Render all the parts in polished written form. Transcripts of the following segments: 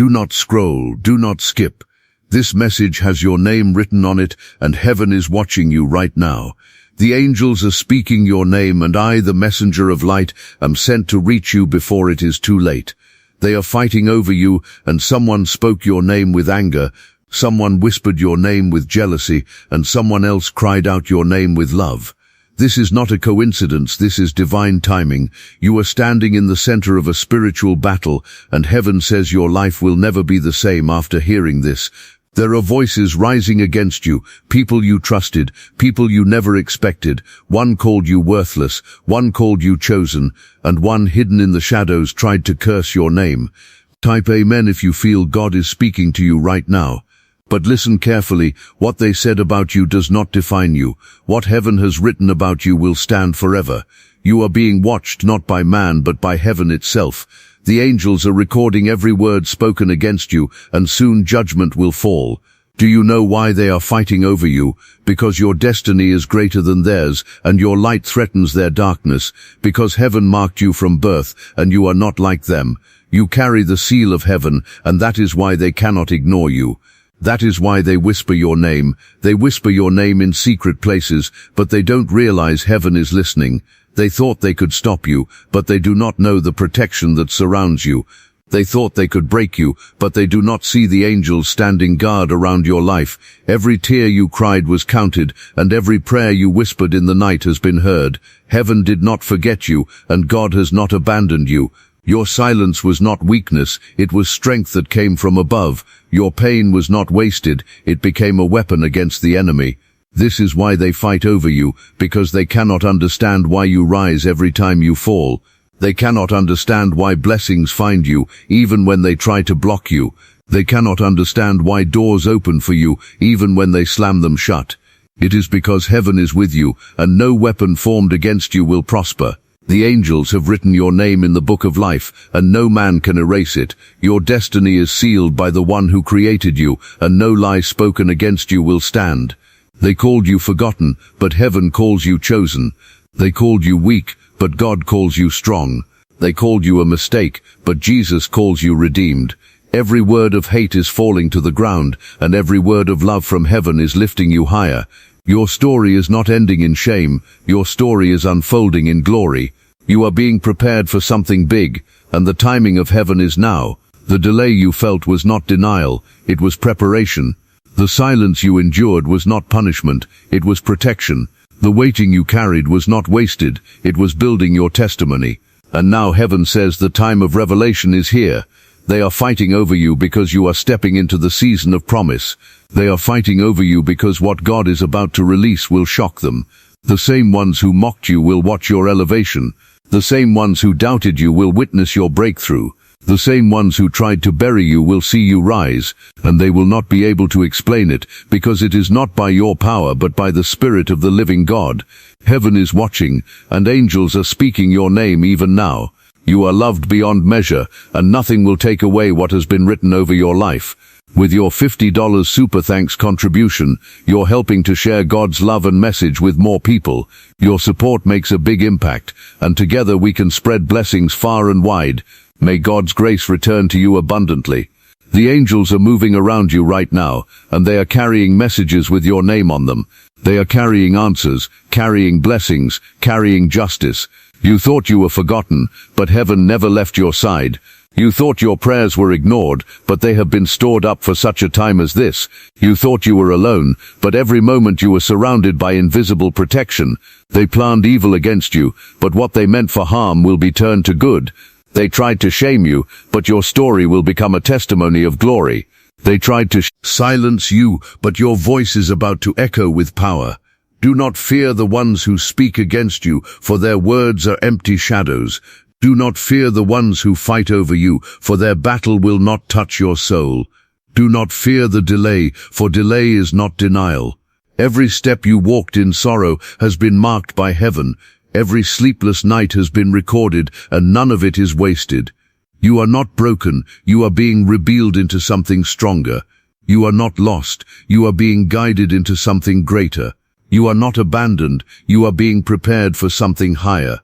Do not scroll, do not skip. This message has your name written on it, and heaven is watching you right now. The angels are speaking your name, and I, the messenger of light, am sent to reach you before it is too late. They are fighting over you, and someone spoke your name with anger, someone whispered your name with jealousy, and someone else cried out your name with love. This is not a coincidence, this is divine timing. You are standing in the center of a spiritual battle, and heaven says your life will never be the same after hearing this. There are voices rising against you, people you trusted, people you never expected. One called you worthless, one called you chosen, and one hidden in the shadows tried to curse your name. Type Amen if you feel God is speaking to you right now. But listen carefully, what they said about you does not define you. What heaven has written about you will stand forever. You are being watched not by man but by heaven itself. The angels are recording every word spoken against you, and soon judgment will fall. Do you know why they are fighting over you? Because your destiny is greater than theirs, and your light threatens their darkness. Because heaven marked you from birth, and you are not like them. You carry the seal of heaven, and that is why they cannot ignore you. That is why they whisper your name. They whisper your name in secret places, but they don't realize heaven is listening. They thought they could stop you, but they do not know the protection that surrounds you. They thought they could break you, but they do not see the angels standing guard around your life. Every tear you cried was counted, and every prayer you whispered in the night has been heard. Heaven did not forget you, and God has not abandoned you. Your silence was not weakness, it was strength that came from above. Your pain was not wasted, it became a weapon against the enemy. This is why they fight over you, because they cannot understand why you rise every time you fall. They cannot understand why blessings find you, even when they try to block you. They cannot understand why doors open for you, even when they slam them shut. It is because heaven is with you, and no weapon formed against you will prosper. The angels have written your name in the book of life, and no man can erase it. Your destiny is sealed by the one who created you, and no lie spoken against you will stand. They called you forgotten, but heaven calls you chosen. They called you weak, but God calls you strong. They called you a mistake, but Jesus calls you redeemed. Every word of hate is falling to the ground, and every word of love from heaven is lifting you higher. Your story is not ending in shame, your story is unfolding in glory. You are being prepared for something big, and the timing of heaven is now. The delay you felt was not denial, it was preparation. The silence you endured was not punishment, it was protection. The waiting you carried was not wasted, it was building your testimony. And now heaven says the time of revelation is here. They are fighting over you because you are stepping into the season of promise. They are fighting over you because what God is about to release will shock them. The same ones who mocked you will watch your elevation. The same ones who doubted you will witness your breakthrough. The same ones who tried to bury you will see you rise, and they will not be able to explain it, because it is not by your power but by the Spirit of the living God. Heaven is watching, and angels are speaking your name even now. You are loved beyond measure, and nothing will take away what has been written over your life. With your $50 Super Thanks contribution, you're helping to share God's love and message with more people. Your support makes a big impact, and together we can spread blessings far and wide. May God's grace return to you abundantly. The angels are moving around you right now, and they are carrying messages with your name on them. They are carrying answers, carrying blessings, carrying justice. You thought you were forgotten, but heaven never left your side. You thought your prayers were ignored, but they have been stored up for such a time as this. You thought you were alone, but every moment you were surrounded by invisible protection. They planned evil against you, but what they meant for harm will be turned to good. They tried to shame you, but your story will become a testimony of glory. They tried to silence you, but your voice is about to echo with power. Do not fear the ones who speak against you, for their words are empty shadows. Do not fear the ones who fight over you, for their battle will not touch your soul. Do not fear the delay, for delay is not denial. Every step you walked in sorrow has been marked by heaven. Every sleepless night has been recorded, and none of it is wasted. You are not broken, you are being revealed into something stronger. You are not lost, you are being guided into something greater. You are not abandoned, you are being prepared for something higher.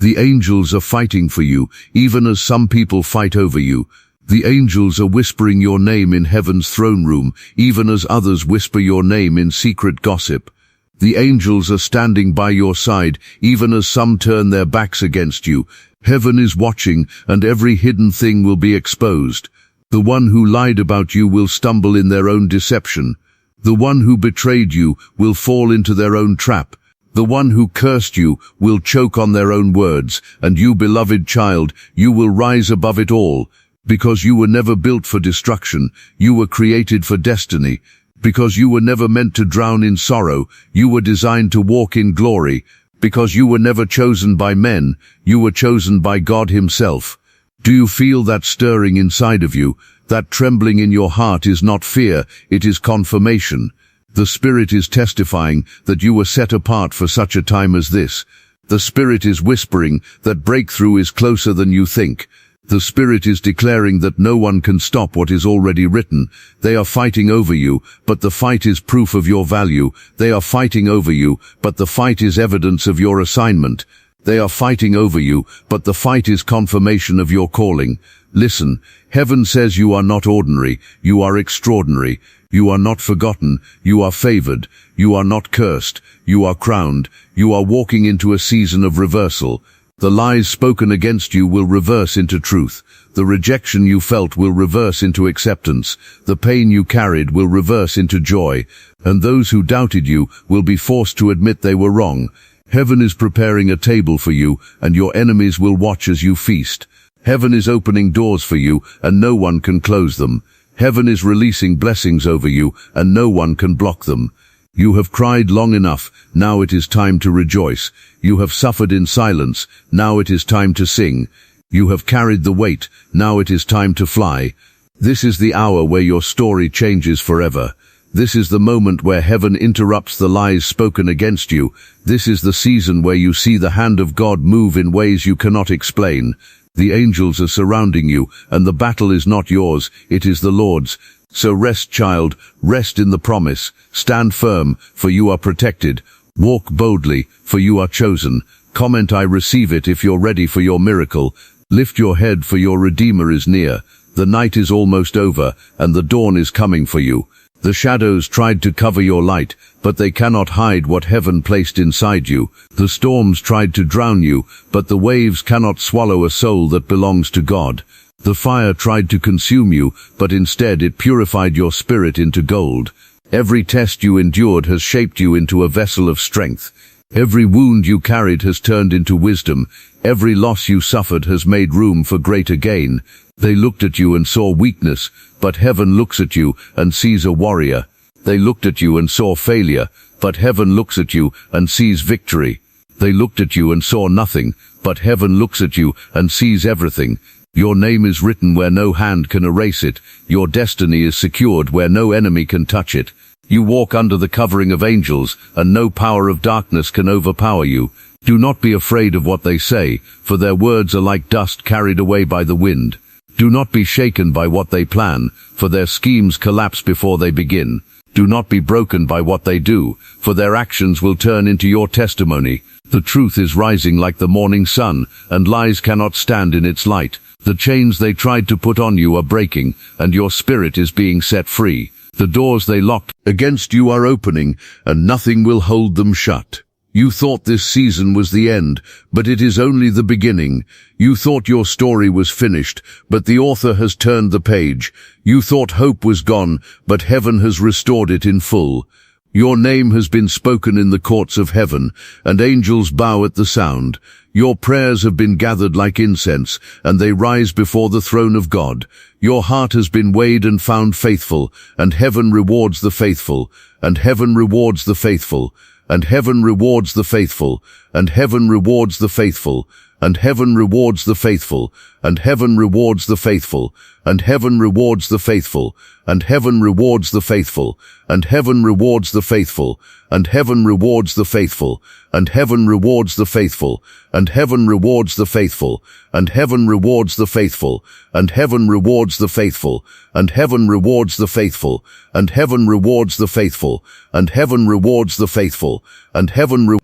The angels are fighting for you, even as some people fight over you. The angels are whispering your name in heaven's throne room, even as others whisper your name in secret gossip. The angels are standing by your side, even as some turn their backs against you. Heaven is watching, and every hidden thing will be exposed. The one who lied about you will stumble in their own deception. The one who betrayed you will fall into their own trap. The one who cursed you will choke on their own words, and you, beloved child, you will rise above it all. Because you were never built for destruction, you were created for destiny. Because you were never meant to drown in sorrow, you were designed to walk in glory. Because you were never chosen by men, you were chosen by God Himself. Do you feel that stirring inside of you? That trembling in your heart is not fear, it is confirmation. The Spirit is testifying that you were set apart for such a time as this. The Spirit is whispering that breakthrough is closer than you think. The Spirit is declaring that no one can stop what is already written. They are fighting over you, but the fight is proof of your value. They are fighting over you, but the fight is evidence of your assignment. They are fighting over you, but the fight is confirmation of your calling. Listen, heaven says you are not ordinary, you are extraordinary. You are not forgotten, you are favored. You are not cursed, you are crowned. You are walking into a season of reversal. The lies spoken against you will reverse into truth. The rejection you felt will reverse into acceptance. The pain you carried will reverse into joy. And those who doubted you will be forced to admit they were wrong. Heaven is preparing a table for you, and your enemies will watch as you feast. Heaven is opening doors for you, and no one can close them. Heaven is releasing blessings over you, and no one can block them. You have cried long enough, now it is time to rejoice. You have suffered in silence, now it is time to sing. You have carried the weight, now it is time to fly. This is the hour where your story changes forever. This is the moment where heaven interrupts the lies spoken against you. This is the season where you see the hand of God move in ways you cannot explain. The angels are surrounding you, and the battle is not yours, it is the Lord's. So rest, child, rest in the promise. Stand firm, for you are protected. Walk boldly, for you are chosen. Comment I receive it if you're ready for your miracle. Lift your head, for your Redeemer is near. The night is almost over, and the dawn is coming for you. The shadows tried to cover your light, but they cannot hide what heaven placed inside you. The storms tried to drown you, but the waves cannot swallow a soul that belongs to God. The fire tried to consume you, but instead it purified your spirit into gold. Every test you endured has shaped you into a vessel of strength. Every wound you carried has turned into wisdom. Every loss you suffered has made room for greater gain. They looked at you and saw weakness, but heaven looks at you and sees a warrior. They looked at you and saw failure, but heaven looks at you and sees victory. They looked at you and saw nothing, but heaven looks at you and sees everything. Your name is written where no hand can erase it. Your destiny is secured where no enemy can touch it. You walk under the covering of angels, and no power of darkness can overpower you. Do not be afraid of what they say, for their words are like dust carried away by the wind. Do not be shaken by what they plan, for their schemes collapse before they begin. Do not be broken by what they do, for their actions will turn into your testimony. The truth is rising like the morning sun, and lies cannot stand in its light. The chains they tried to put on you are breaking, and your spirit is being set free. The doors they locked against you are opening, and nothing will hold them shut. You thought this season was the end, but it is only the beginning. You thought your story was finished, but the author has turned the page. You thought hope was gone, but heaven has restored it in full. Your name has been spoken in the courts of heaven, and angels bow at the sound. Your prayers have been gathered like incense, and they rise before the throne of God. Your heart has been weighed and found faithful, and heaven rewards the faithful, and heaven rewards the faithful, and heaven rewards the faithful, and heaven rewards the faithful, and heaven rewards the faithful, and heaven rewards the faithful, and heaven rewards the faithful, and heaven rewards the faithful, and heaven rewards the faithful, and heaven rewards the faithful, and heaven rewards the faithful, and heaven rewards the faithful, and heaven rewards the faithful, and heaven rewards the faithful, and heaven rewards the faithful, and heaven rewards the faithful, and heaven rewards the faithful, and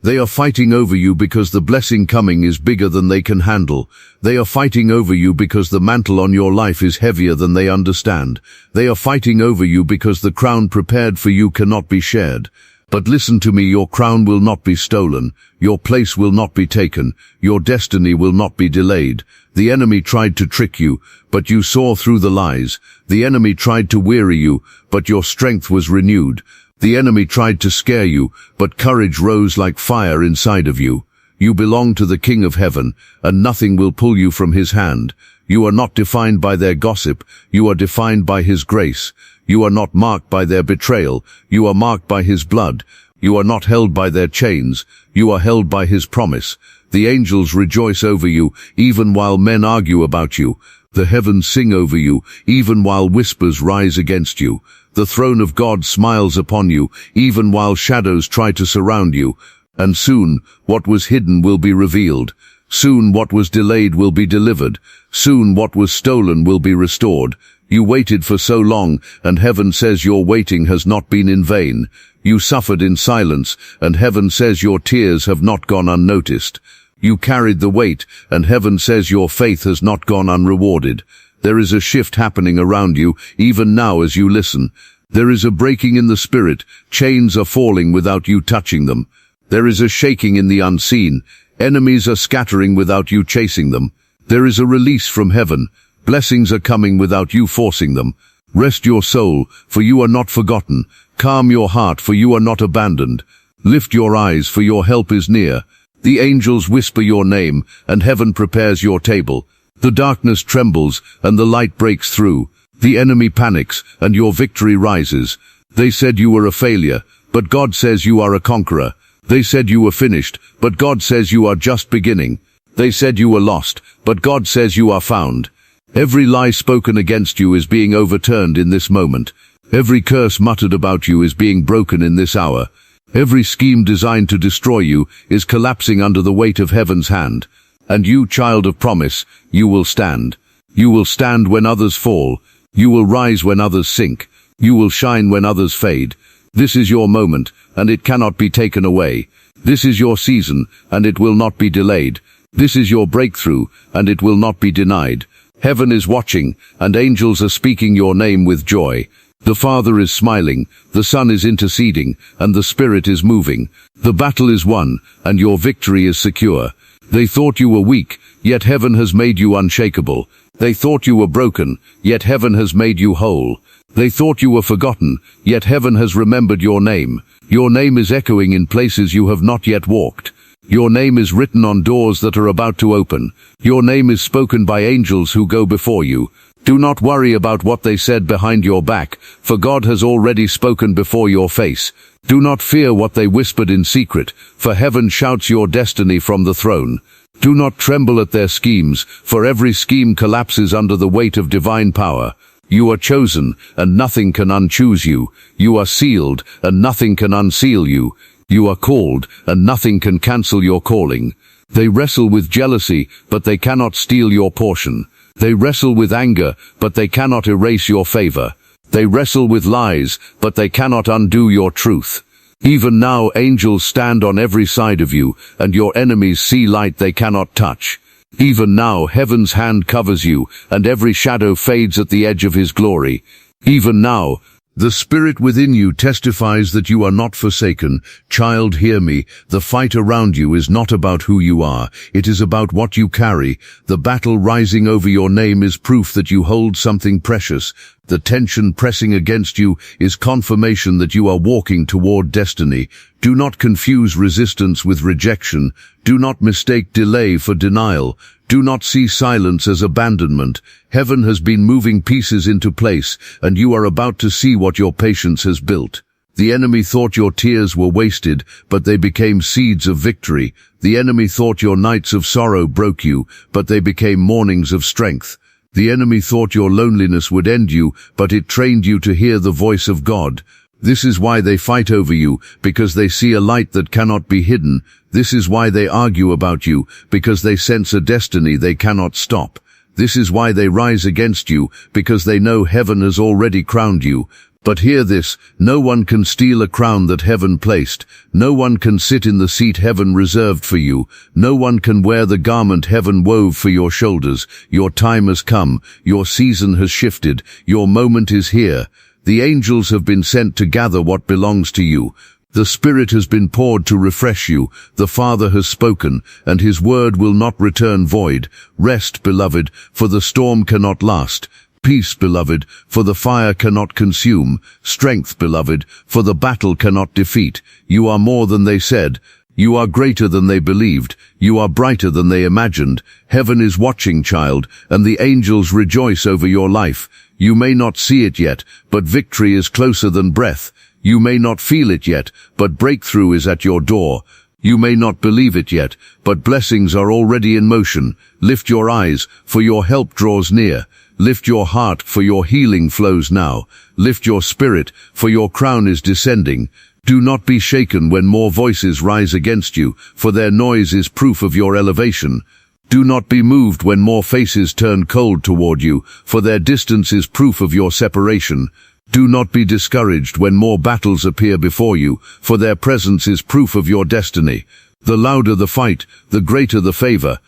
they are fighting over you because the blessing coming is bigger than they can handle. They are fighting over you because the mantle on your life is heavier than they understand. They are fighting over you because the crown prepared for you cannot be shared. But listen to me, your crown will not be stolen, your place will not be taken, your destiny will not be delayed. The enemy tried to trick you, but you saw through the lies. The enemy tried to weary you, but your strength was renewed. The enemy tried to scare you, but courage rose like fire inside of you. You belong to the King of Heaven, and nothing will pull you from his hand. You are not defined by their gossip, you are defined by his grace. You are not marked by their betrayal, you are marked by his blood. You are not held by their chains, you are held by his promise. The angels rejoice over you, even while men argue about you. The heavens sing over you, even while whispers rise against you. The throne of God smiles upon you, even while shadows try to surround you. And soon, what was hidden will be revealed. Soon what was delayed will be delivered. Soon what was stolen will be restored. You waited for so long, and heaven says your waiting has not been in vain. You suffered in silence, and heaven says your tears have not gone unnoticed. You carried the weight, and heaven says your faith has not gone unrewarded. There is a shift happening around you, even now as you listen. There is a breaking in the spirit, chains are falling without you touching them. There is a shaking in the unseen, enemies are scattering without you chasing them. There is a release from heaven. Blessings are coming without you forcing them. Rest your soul, for you are not forgotten. Calm your heart, for you are not abandoned. Lift your eyes, for your help is near. The angels whisper your name, and heaven prepares your table. The darkness trembles, and the light breaks through. The enemy panics, and your victory rises. They said you were a failure, but God says you are a conqueror. They said you were finished, but God says you are just beginning. They said you were lost, but God says you are found. Every lie spoken against you is being overturned in this moment. Every curse muttered about you is being broken in this hour. Every scheme designed to destroy you is collapsing under the weight of heaven's hand. And you, child of promise, you will stand. You will stand when others fall. You will rise when others sink. You will shine when others fade. This is your moment, and it cannot be taken away. This is your season, and it will not be delayed. This is your breakthrough, and it will not be denied. Heaven is watching, and angels are speaking your name with joy. The Father is smiling, the Son is interceding, and the Spirit is moving. The battle is won, and your victory is secure. They thought you were weak, yet heaven has made you unshakable. They thought you were broken, yet heaven has made you whole. They thought you were forgotten, yet heaven has remembered your name. Your name is echoing in places you have not yet walked. Your name is written on doors that are about to open. Your name is spoken by angels who go before you. Do not worry about what they said behind your back, for God has already spoken before your face. Do not fear what they whispered in secret, for heaven shouts your destiny from the throne. Do not tremble at their schemes, for every scheme collapses under the weight of divine power. You are chosen, and nothing can unchoose you. You are sealed, and nothing can unseal you. You are called, and nothing can cancel your calling. They wrestle with jealousy, but they cannot steal your portion. They wrestle with anger, but they cannot erase your favor. They wrestle with lies, but they cannot undo your truth. Even now angels stand on every side of you, and your enemies see light they cannot touch. Even now heaven's hand covers you, and every shadow fades at the edge of his glory. Even now, the Spirit within you testifies that you are not forsaken. Child, hear me. The fight around you is not about who you are. It is about what you carry. The battle rising over your name is proof that you hold something precious. The tension pressing against you is confirmation that you are walking toward destiny. Do not confuse resistance with rejection. Do not mistake delay for denial. Do not see silence as abandonment. Heaven has been moving pieces into place, and you are about to see what your patience has built. The enemy thought your tears were wasted, but they became seeds of victory. The enemy thought your nights of sorrow broke you, but they became mornings of strength. The enemy thought your loneliness would end you, but it trained you to hear the voice of God. This is why they fight over you, because they see a light that cannot be hidden. This is why they argue about you, because they sense a destiny they cannot stop. This is why they rise against you, because they know heaven has already crowned you. But hear this, no one can steal a crown that heaven placed. No one can sit in the seat heaven reserved for you. No one can wear the garment heaven wove for your shoulders. Your time has come. Your season has shifted. Your moment is here. The angels have been sent to gather what belongs to you. The Spirit has been poured to refresh you. The Father has spoken, and his word will not return void. Rest, beloved, for the storm cannot last. Peace, beloved, for the fire cannot consume. Strength, beloved, for the battle cannot defeat. You are more than they said. You are greater than they believed. You are brighter than they imagined. Heaven is watching, child, and the angels rejoice over your life. You may not see it yet, but victory is closer than breath. You may not feel it yet, but breakthrough is at your door. You may not believe it yet, but blessings are already in motion. Lift your eyes, for your help draws near. Lift your heart, for your healing flows now. Lift your spirit, for your crown is descending. Do not be shaken when more voices rise against you, for their noise is proof of your elevation. Do not be moved when more faces turn cold toward you, for their distance is proof of your separation. Do not be discouraged when more battles appear before you, for their presence is proof of your destiny. The louder the fight, the greater the favor.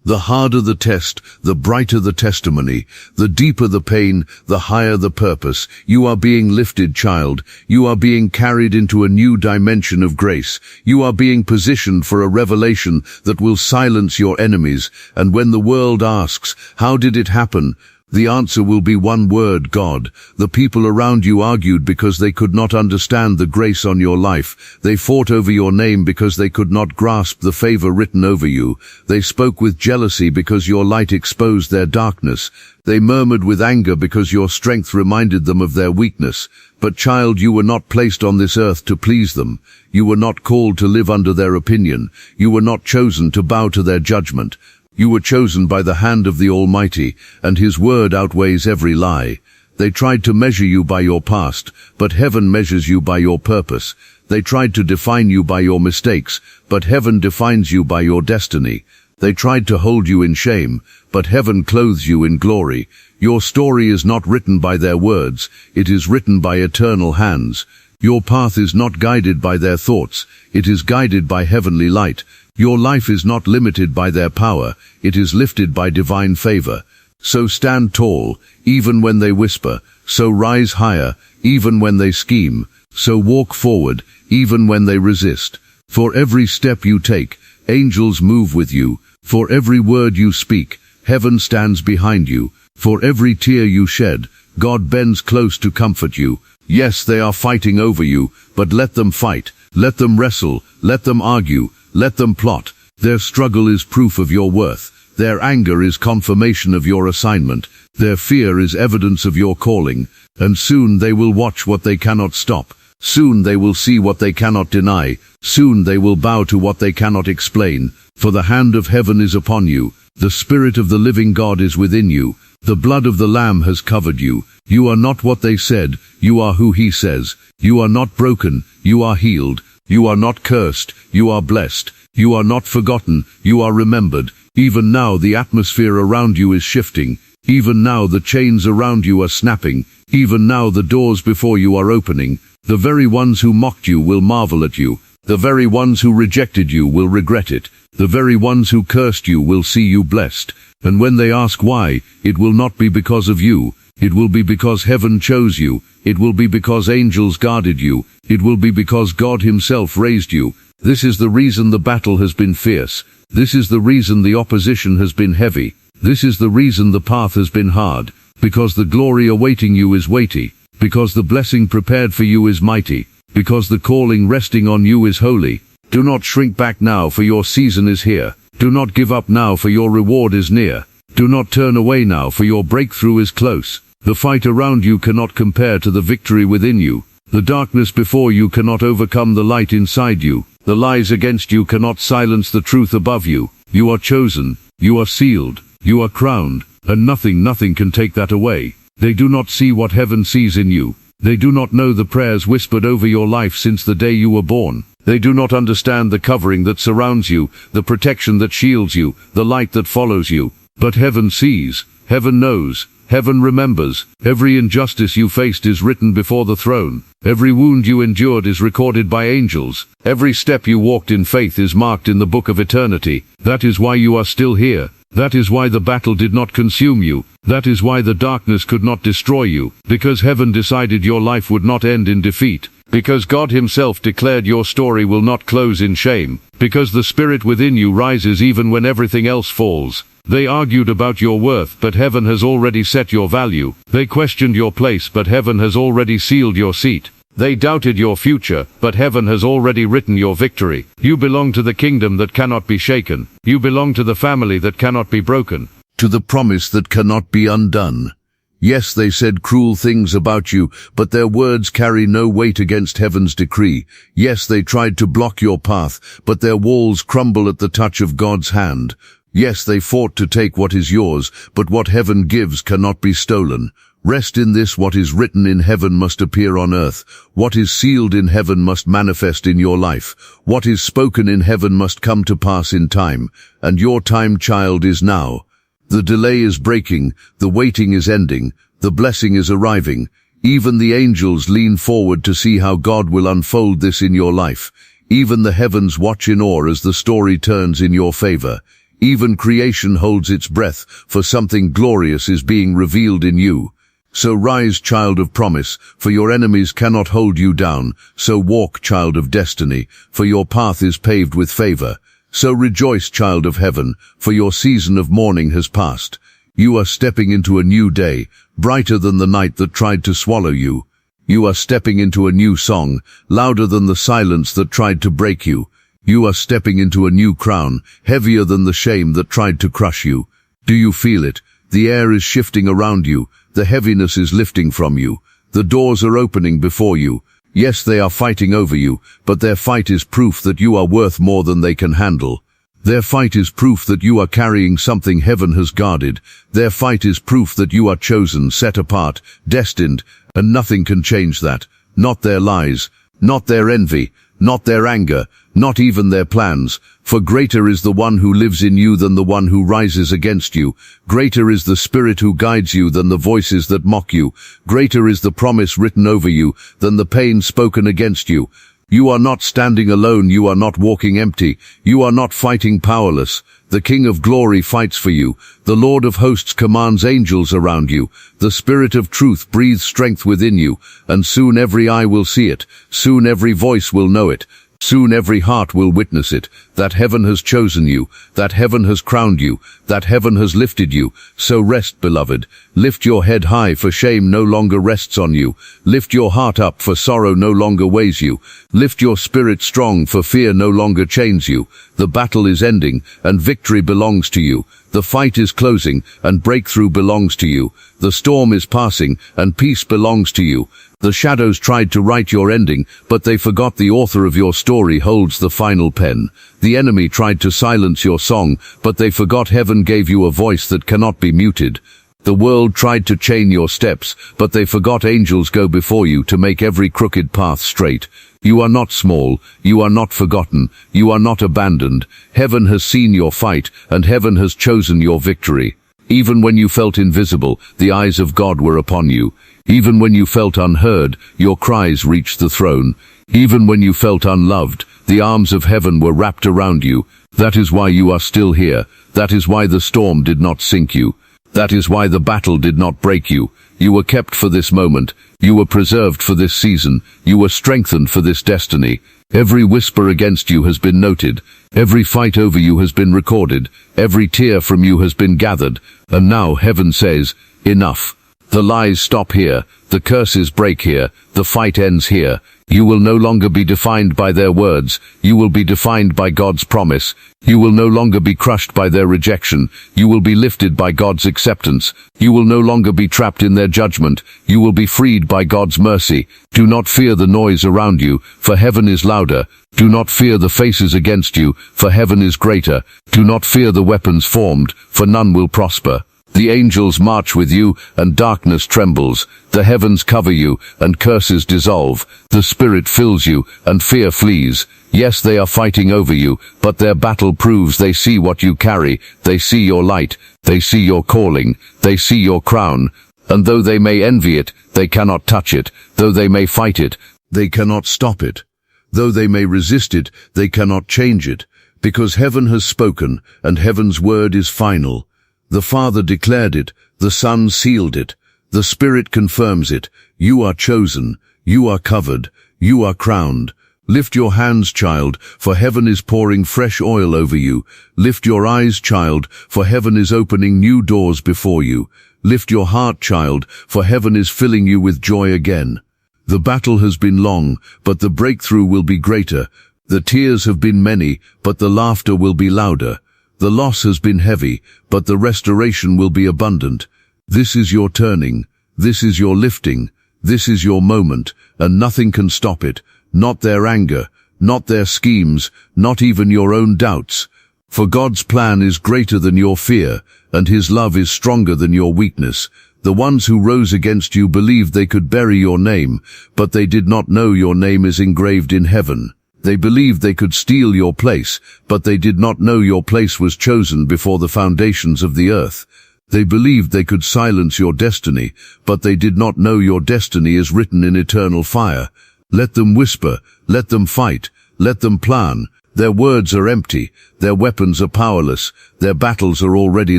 The harder the test, the brighter the testimony. The deeper the pain, the higher the purpose. You are being lifted, child. You are being carried into a new dimension of grace. You are being positioned for a revelation that will silence your enemies. And when the world asks, how did it happen? The answer will be one word: God. The people around you argued because they could not understand the grace on your life. They fought over your name because they could not grasp the favor written over you. They spoke with jealousy because your light exposed their darkness. They murmured with anger because your strength reminded them of their weakness. But child, you were not placed on this earth to please them. You were not called to live under their opinion. You were not chosen to bow to their judgment. You were chosen by the hand of the Almighty, and his word outweighs every lie. They tried to measure you by your past, but heaven measures you by your purpose. They tried to define you by your mistakes, but heaven defines you by your destiny. They tried to hold you in shame, but heaven clothes you in glory. Your story is not written by their words, it is written by eternal hands. Your path is not guided by their thoughts, it is guided by heavenly light. Your life is not limited by their power, it is lifted by divine favor. So stand tall, even when they whisper. So rise higher, even when they scheme. So walk forward, even when they resist. For every step you take, angels move with you. For every word you speak, heaven stands behind you. For every tear you shed, God bends close to comfort you. Yes, they are fighting over you, but let them fight. Let them wrestle, let them argue, let them plot. Their struggle is proof of your worth. Their anger is confirmation of your assignment. Their fear is evidence of your calling. And soon they will watch what they cannot stop. Soon they will see what they cannot deny. Soon they will bow to what they cannot explain. For the hand of heaven is upon you. The Spirit of the living God is within you. The blood of the Lamb has covered you. You are not what they said. You are who he says. You are not broken. You are healed. You are not cursed. You are blessed. You are not forgotten. You are remembered. Even now the atmosphere around you is shifting. Even now the chains around you are snapping. Even now the doors before you are opening. The very ones who mocked you will marvel at you. The very ones who rejected you will regret it. The very ones who cursed you will see you blessed. And when they ask why, it will not be because of you. It will be because heaven chose you. It will be because angels guarded you. It will be because God himself raised you. This is the reason the battle has been fierce. This is the reason the opposition has been heavy. This is the reason the path has been hard. Because the glory awaiting you is weighty. Because the blessing prepared for you is mighty. Because the calling resting on you is holy. Do not shrink back now, for your season is here. Do not give up now, for your reward is near. Do not turn away now, for your breakthrough is close. The fight around you cannot compare to the victory within you. The darkness before you cannot overcome the light inside you. The lies against you cannot silence the truth above you. You are chosen. You are sealed. You are crowned. And nothing can take that away. They do not see what heaven sees in you. They do not know the prayers whispered over your life since the day you were born. They do not understand the covering that surrounds you, the protection that shields you, the light that follows you. But heaven sees, heaven knows, heaven remembers. Every injustice you faced is written before the throne. Every wound you endured is recorded by angels. Every step you walked in faith is marked in the book of eternity. That is why you are still here. That is why the battle did not consume you. That is why the darkness could not destroy you. Because heaven decided your life would not end in defeat. Because God himself declared your story will not close in shame. Because the spirit within you rises even when everything else falls. They argued about your worth, but heaven has already set your value. They questioned your place, but heaven has already sealed your seat. They doubted your future, but heaven has already written your victory. You belong to the kingdom that cannot be shaken. You belong to the family that cannot be broken. To the promise that cannot be undone. Yes, they said cruel things about you, but their words carry no weight against heaven's decree. Yes, they tried to block your path, but their walls crumble at the touch of God's hand. Yes, they fought to take what is yours, but what heaven gives cannot be stolen. Rest in this: what is written in heaven must appear on earth. What is sealed in heaven must manifest in your life. What is spoken in heaven must come to pass in time. And your time, child, is now. The delay is breaking, the waiting is ending, the blessing is arriving. Even the angels lean forward to see how God will unfold this in your life. Even the heavens watch in awe as the story turns in your favor. Even creation holds its breath, for something glorious is being revealed in you. So rise, child of promise, for your enemies cannot hold you down. So walk, child of destiny, for your path is paved with favor. So rejoice, child of heaven, for your season of mourning has passed. You are stepping into a new day, brighter than the night that tried to swallow you. You are stepping into a new song, louder than the silence that tried to break you. You are stepping into a new crown, heavier than the shame that tried to crush you. Do you feel it? The air is shifting around you. The heaviness is lifting from you. The doors are opening before you. Yes, they are fighting over you, but their fight is proof that you are worth more than they can handle. Their fight is proof that you are carrying something heaven has guarded. Their fight is proof that you are chosen, set apart, destined, and nothing can change that. Not their lies, not their envy, not their anger, not even their plans. For greater is the one who lives in you than the one who rises against you. Greater is the Spirit who guides you than the voices that mock you. Greater is the promise written over you than the pain spoken against you. You are not standing alone. You are not walking empty. You are not fighting powerless. The King of Glory fights for you. The Lord of Hosts commands angels around you. The Spirit of truth breathes strength within you. And soon every eye will see it. Soon every voice will know it. Soon every heart will witness it, that heaven has chosen you, that heaven has crowned you, that heaven has lifted you. So rest, beloved. Lift your head high, for shame no longer rests on you. Lift your heart up, for sorrow no longer weighs you. Lift your spirit strong, for fear no longer chains you. The battle is ending, and victory belongs to you. The fight is closing, and breakthrough belongs to you. The storm is passing, and peace belongs to you. The shadows tried to write your ending, but they forgot the author of your story holds the final pen. The enemy tried to silence your song, but they forgot heaven gave you a voice that cannot be muted. The world tried to chain your steps, but they forgot angels go before you to make every crooked path straight. You are not small, you are not forgotten, you are not abandoned. Heaven has seen your fight, and heaven has chosen your victory. Even when you felt invisible, the eyes of God were upon you. Even when you felt unheard, your cries reached the throne. Even when you felt unloved, the arms of heaven were wrapped around you. That is why you are still here. That is why the storm did not sink you. That is why the battle did not break you. You were kept for this moment. You were preserved for this season. You were strengthened for this destiny. Every whisper against you has been noted. Every fight over you has been recorded. Every tear from you has been gathered. And now heaven says, enough. The lies stop here. The curses break here. The fight ends here. You will no longer be defined by their words. You will be defined by God's promise. You will no longer be crushed by their rejection. You will be lifted by God's acceptance. You will no longer be trapped in their judgment. You will be freed by God's mercy. Do not fear the noise around you, for heaven is louder. Do not fear the faces against you, for heaven is greater. Do not fear the weapons formed, for none will prosper. The angels march with you, and darkness trembles. The heavens cover you, and curses dissolve. The Spirit fills you, and fear flees. Yes, they are fighting over you, but their battle proves they see what you carry. They see your light. They see your calling. They see your crown. And though they may envy it, they cannot touch it. Though they may fight it, they cannot stop it. Though they may resist it, they cannot change it. Because heaven has spoken, and heaven's word is final. The Father declared it, the Son sealed it, the Spirit confirms it. You are chosen, you are covered, you are crowned. Lift your hands, child, for heaven is pouring fresh oil over you. Lift your eyes, child, for heaven is opening new doors before you. Lift your heart, child, for heaven is filling you with joy again. The battle has been long, but the breakthrough will be greater. The tears have been many, but the laughter will be louder. The loss has been heavy, but the restoration will be abundant. This is your turning. This is your lifting. This is your moment, and nothing can stop it. Not their anger, not their schemes, not even your own doubts. For God's plan is greater than your fear, and His love is stronger than your weakness. The ones who rose against you believed they could bury your name, but they did not know your name is engraved in heaven. They believed they could steal your place, but they did not know your place was chosen before the foundations of the earth. They believed they could silence your destiny, but they did not know your destiny is written in eternal fire. Let them whisper, let them fight, let them plan. Their words are empty, their weapons are powerless, their battles are already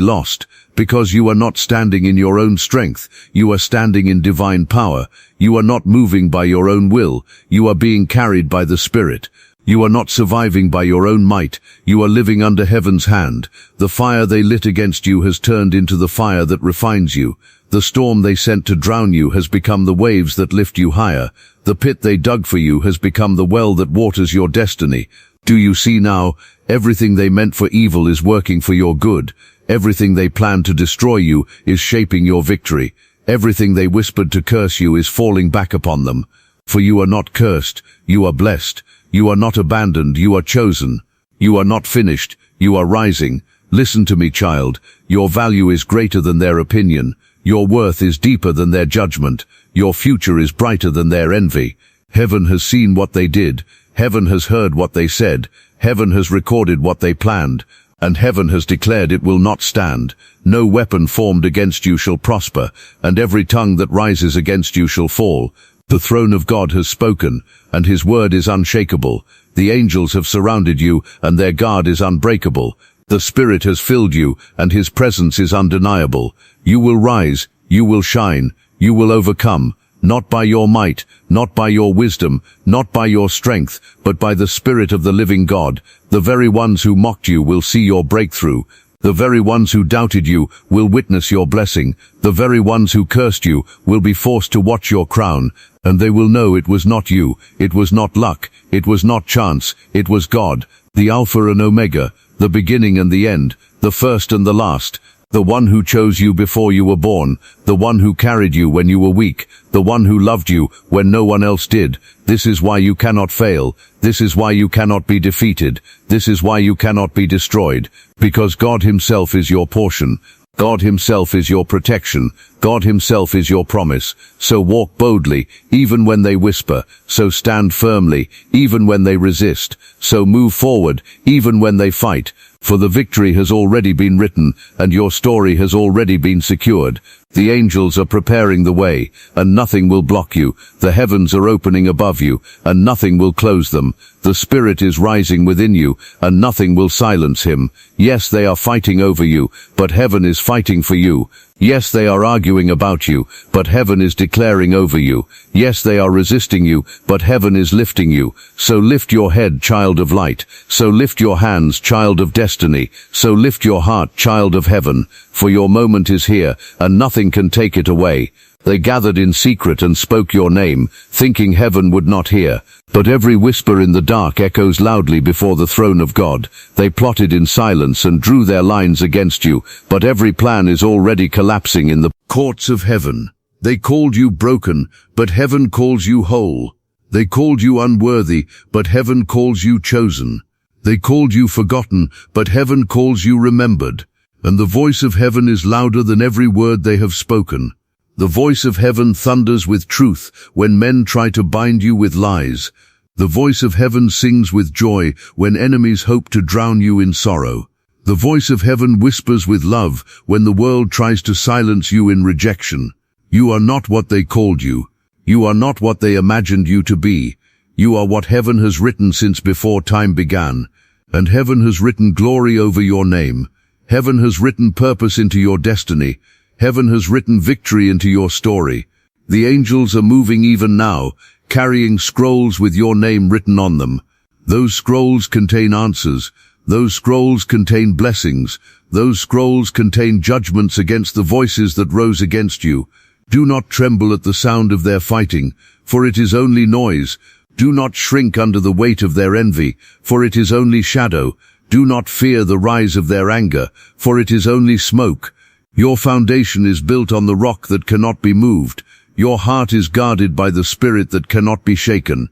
lost. Because you are not standing in your own strength, you are standing in divine power. You are not moving by your own will, you are being carried by the Spirit. You are not surviving by your own might, you are living under heaven's hand. The fire they lit against you has turned into the fire that refines you. The storm they sent to drown you has become the waves that lift you higher. The pit they dug for you has become the well that waters your destiny. Do you see now? Everything they meant for evil is working for your good. Everything they planned to destroy you is shaping your victory. Everything they whispered to curse you is falling back upon them. For you are not cursed, you are blessed. You are not abandoned, you are chosen. You are not finished, you are rising. Listen to me, child. Your value is greater than their opinion. Your worth is deeper than their judgment. Your future is brighter than their envy. Heaven has seen what they did. Heaven has heard what they said. Heaven has recorded what they planned. And heaven has declared it will not stand. No weapon formed against you shall prosper, and every tongue that rises against you shall fall. The throne of God has spoken, and His word is unshakable. The angels have surrounded you, and their guard is unbreakable. The Spirit has filled you, and His presence is undeniable. You will rise, you will shine, you will overcome. Not by your might, not by your wisdom, not by your strength, but by the Spirit of the living God. The very ones who mocked you will see your breakthrough. The very ones who doubted you will witness your blessing. The very ones who cursed you will be forced to watch your crown, and they will know it was not you, it was not luck, it was not chance, it was God, the Alpha and Omega, the beginning and the end, the first and the last. The one who chose you before you were born, the one who carried you when you were weak, the one who loved you when no one else did. This is why you cannot fail. This is why you cannot be defeated. This is why you cannot be destroyed. Because God Himself is your portion. God Himself is your protection. God Himself is your promise. So walk boldly, even when they whisper. So stand firmly, even when they resist. So move forward, even when they fight. For the victory has already been written, and your story has already been secured. The angels are preparing the way, and nothing will block you. The heavens are opening above you, and nothing will close them. The Spirit is rising within you, and nothing will silence Him. Yes, they are fighting over you, but heaven is fighting for you. Yes, they are arguing about you, but heaven is declaring over you. Yes, they are resisting you, but heaven is lifting you. So lift your head, child of light. So lift your hands, child of destiny. So lift your heart, child of heaven. For your moment is here, and nothing can take it away. They gathered in secret and spoke your name, thinking heaven would not hear. But every whisper in the dark echoes loudly before the throne of God. They plotted in silence and drew their lines against you, but every plan is already collapsing in the courts of heaven. They called you broken, but heaven calls you whole. They called you unworthy, but heaven calls you chosen. They called you forgotten, but heaven calls you remembered. and the voice of heaven is louder than every word they have spoken. The voice of heaven thunders with truth when men try to bind you with lies. The voice of heaven sings with joy when enemies hope to drown you in sorrow. The voice of heaven whispers with love when the world tries to silence you in rejection. You are not what they called you. You are not what they imagined you to be. You are what heaven has written since before time began. And heaven has written glory over your name. Heaven has written purpose into your destiny. Heaven has written victory into your story. The angels are moving even now, carrying scrolls with your name written on them. Those scrolls contain answers. Those scrolls contain blessings. Those scrolls contain judgments against the voices that rose against you. Do not tremble at the sound of their fighting, for it is only noise. Do not shrink under the weight of their envy, for it is only shadow. Do not fear the rise of their anger, for it is only smoke. Your foundation is built on the rock that cannot be moved. Your heart is guarded by the spirit that cannot be shaken.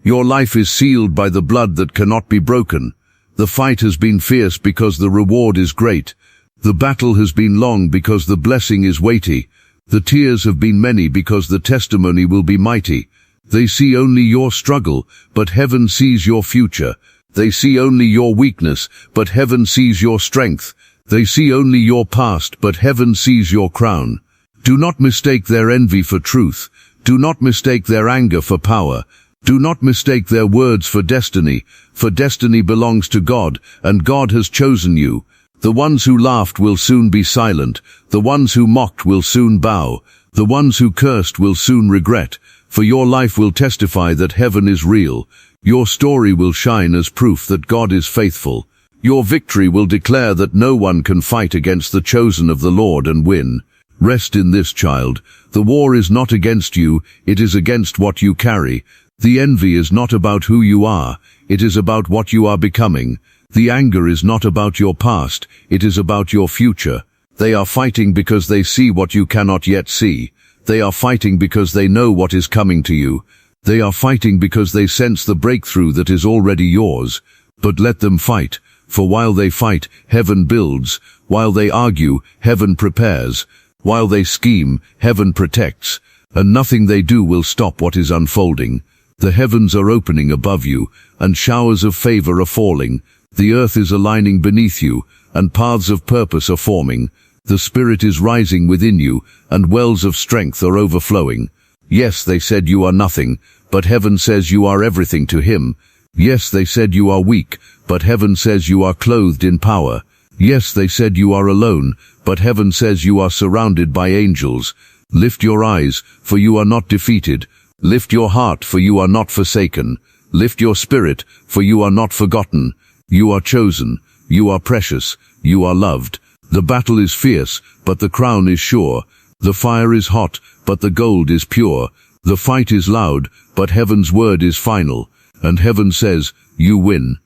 Your life is sealed by the blood that cannot be broken. The fight has been fierce because the reward is great. The battle has been long because the blessing is weighty. The tears have been many because the testimony will be mighty. They see only your struggle, but heaven sees your future. They see only your weakness, but heaven sees your strength. They see only your past, but heaven sees your crown. Do not mistake their envy for truth. Do not mistake their anger for power. Do not mistake their words for destiny belongs to God, and God has chosen you. The ones who laughed will soon be silent. The ones who mocked will soon bow. The ones who cursed will soon regret, for your life will testify that heaven is real. Your story will shine as proof that God is faithful. Your victory will declare that no one can fight against the chosen of the Lord and win. Rest in this, child. The war is not against you, it is against what you carry. The envy is not about who you are, it is about what you are becoming. The anger is not about your past, it is about your future. They are fighting because they see what you cannot yet see. They are fighting because they know what is coming to you. They are fighting because they sense the breakthrough that is already yours. But let them fight, for while they fight, heaven builds. While they argue, heaven prepares. While they scheme, heaven protects. And nothing they do will stop what is unfolding. The heavens are opening above you, and showers of favor are falling. The earth is aligning beneath you, and paths of purpose are forming. The Spirit is rising within you, and wells of strength are overflowing. Yes, they said you are nothing, but heaven says you are everything to Him. Yes, they said you are weak, but heaven says you are clothed in power. Yes, they said you are alone, but heaven says you are surrounded by angels. Lift your eyes, for you are not defeated. Lift your heart, for you are not forsaken. Lift your spirit, for you are not forgotten. You are chosen. You are precious. You are loved. The battle is fierce, but the crown is sure. The fire is hot, but the gold is pure. The fight is loud, but heaven's word is final. And heaven says, you win.